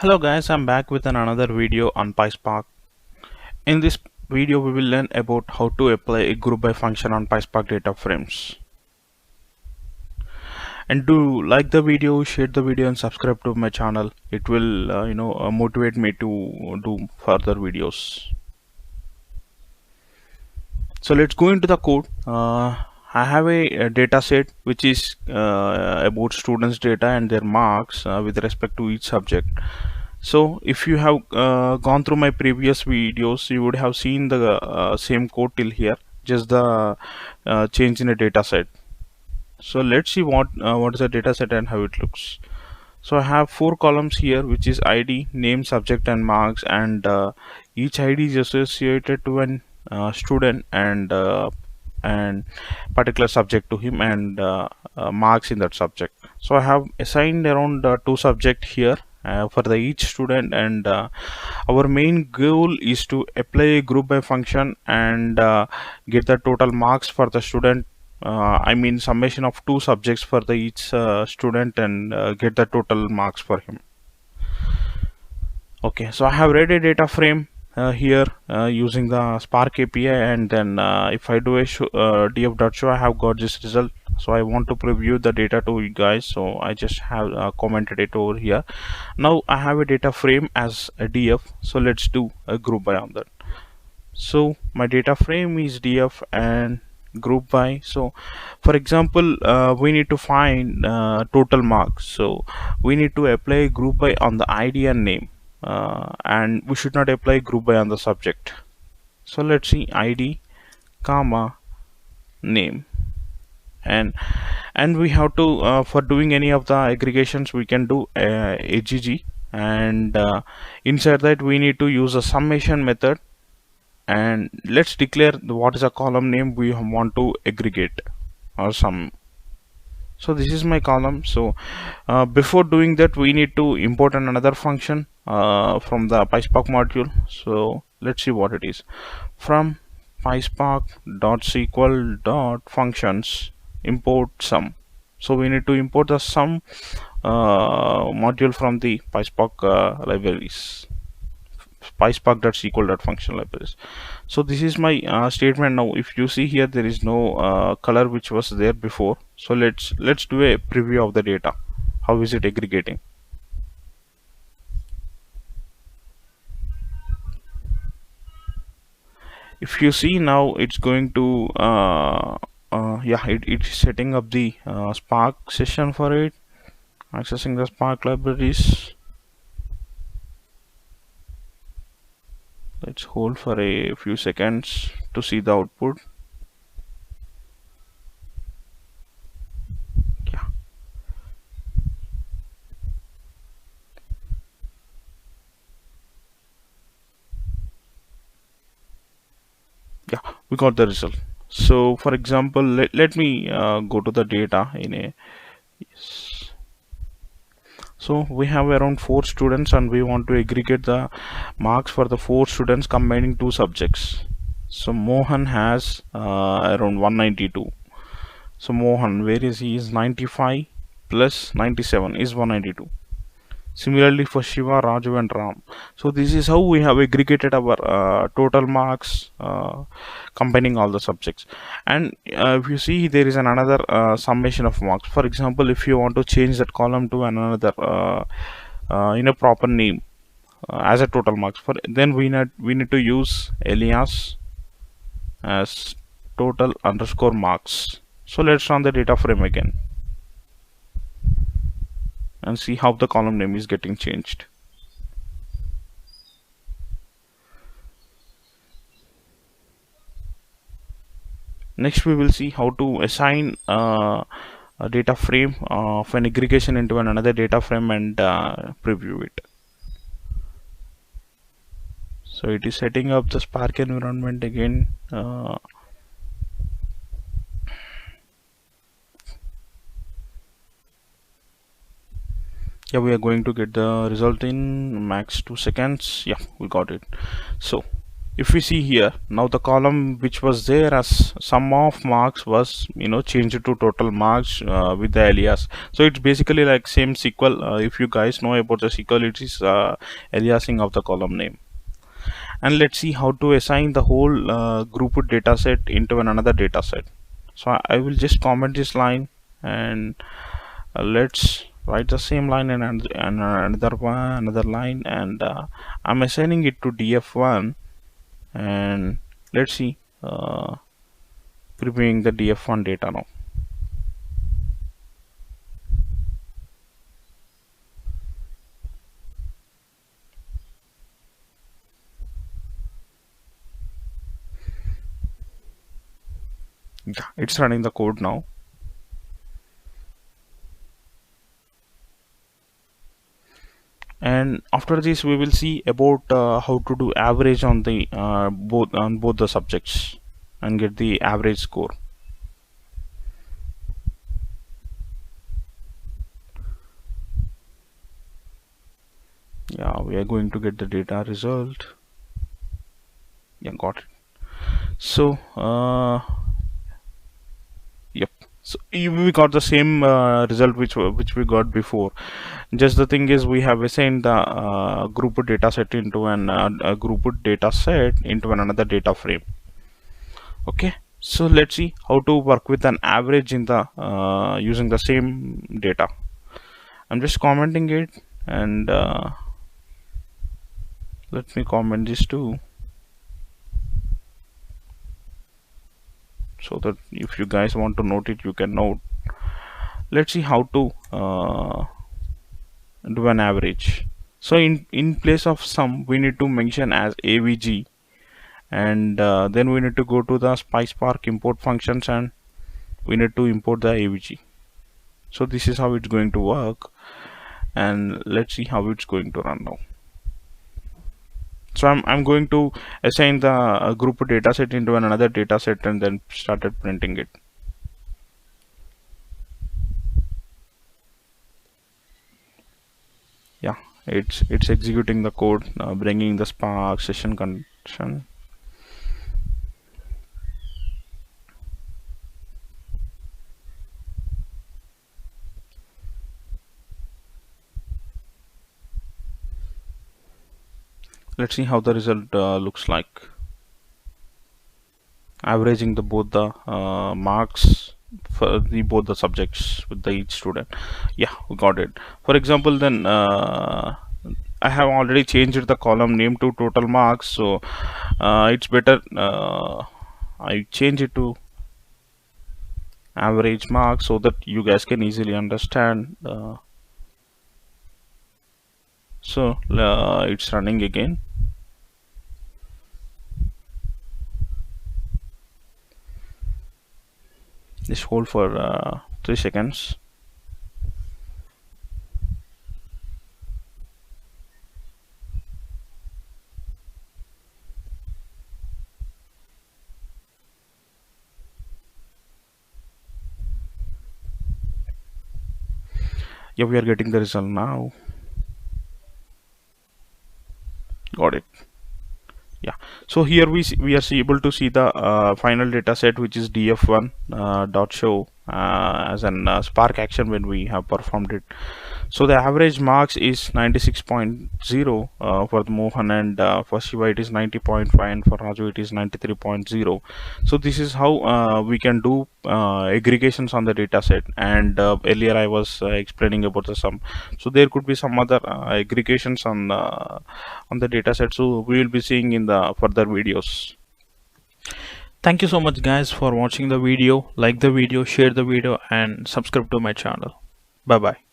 Hello guys, I'm back with another video on PySpark. In this video we will learn about how to apply a group by function on PySpark data frames. And do like the video, share the video and subscribe to my channel. It will motivate me to do further videos. So let's go into the code. I have a data set which is about students data and their marks with respect to each subject. So if you have gone through my previous videos, you would have seen the same code till here, just the change in a data set. So let's see what is the data set and how it looks. So I have four columns here, which is ID, name, subject and marks, and each ID is associated to an student and particular subject to him and marks in that subject. So I have assigned around two subject here for the each student, and our main goal is to apply a group by function and get the total marks for the student. I mean summation of two subjects for the each student and get the total marks for him. Okay, so I have read a data frame here using the Spark API, and then if I do a df.show, I have got this result. So I want to preview the data to you guys, so I just have commented it over here. Now I have a data frame as a df, so let's do a group by on that. So my data frame is df and group by. So for example, we need to find total marks, so we need to apply a group by on the ID and name, and we should not apply group by on the subject. So let's see ID comma name, and we have to for doing any of the aggregations we can do AGG, and inside that we need to use a summation method, and let's declare what is a column name we want to aggregate or sum. So this is my column. So before doing that we need to import another function from the PySpark module. So let's see what it is. From PySpark.sql.functions import sum. So we need to import the sum module from the PySpark libraries, PySpark.sql.function libraries. So this is my statement. Now if you see here, there is no color which was there before. So let's do a preview of the data. How is it aggregating? If you see now, it's going to yeah, it's setting up the Spark session for it, accessing the Spark libraries. Let's hold for a few seconds to see the output. Yeah. Yeah, we got the result. So for example, let me go to the data in a yes. So we have around 4 students and we want to aggregate the marks for the 4 students combining 2 subjects. So Mohan has around 192. So Mohan, where is he? Is 95 plus 97 is 192. Similarly for Shiva, Raju and Ram. So this is how we have aggregated our total marks combining all the subjects. And if you see, there is another summation of marks. For example, if you want to change that column to another in a proper name as a total marks, for then we need to use alias as total underscore marks. So let's run the data frame again and see how the column name is getting changed. Next we will see how to assign a data frame of an aggregation into another data frame and preview it. So it is setting up the Spark environment again. Yeah, we are going to get the result in max 2 seconds. Yeah, we got it. So if we see here, now the column which was there as sum of marks was changed to total marks with the alias. So it's basically like same SQL. If you guys know about the SQL, it is aliasing of the column name. And let's see how to assign the whole grouped data set into another data set. So I will just comment this line, and let's write the same line and another line, and I'm assigning it to df1. And let's see, previewing the df1 data now. Yeah, it's running the code now. And after this we will see about how to do average on the both the subjects and get the average score. Yeah, we are going to get the data result. Yeah, got it. So yep, so we got the same result which we got before. Just the thing is we have assigned the grouped data set into a grouped data set into another data frame. Okay, so let's see how to work with an average in the using the same data. I'm just commenting it, and let me comment this too, so that if you guys want to note it, you can note. Let's see how to do an average. So in place of sum, we need to mention as avg, and then we need to go to the SpicePark import functions, and we need to import the avg. So this is how it's going to work, and let's see how it's going to run now. So I'm going to assign the group data set into another data set and then started printing it. Yeah, it's executing the code, bringing the Spark session condition. Let's see how the result looks like, averaging the both the marks for the both the subjects with the each student. Yeah, we got it. For example, then I have already changed the column name to total marks, so it's better I change it to average marks so that you guys can easily understand. So it's running again. Just hold for 3 seconds. Yeah, we are getting the result now. Got it. Yeah, so here we are able to see the final data set, which is df1 dot show as an Spark action when we have performed it. So the average marks is 96.0 for the Mohan, and for Shiva it is 90.5, and for Raju it is 93.0. So this is how we can do aggregations on the data set, and earlier I was explaining about the sum. So there could be some other aggregations on the data set, so we will be seeing in the further videos. Thank you so much guys for watching the video. Like the video, share the video, and subscribe to my channel. Bye bye.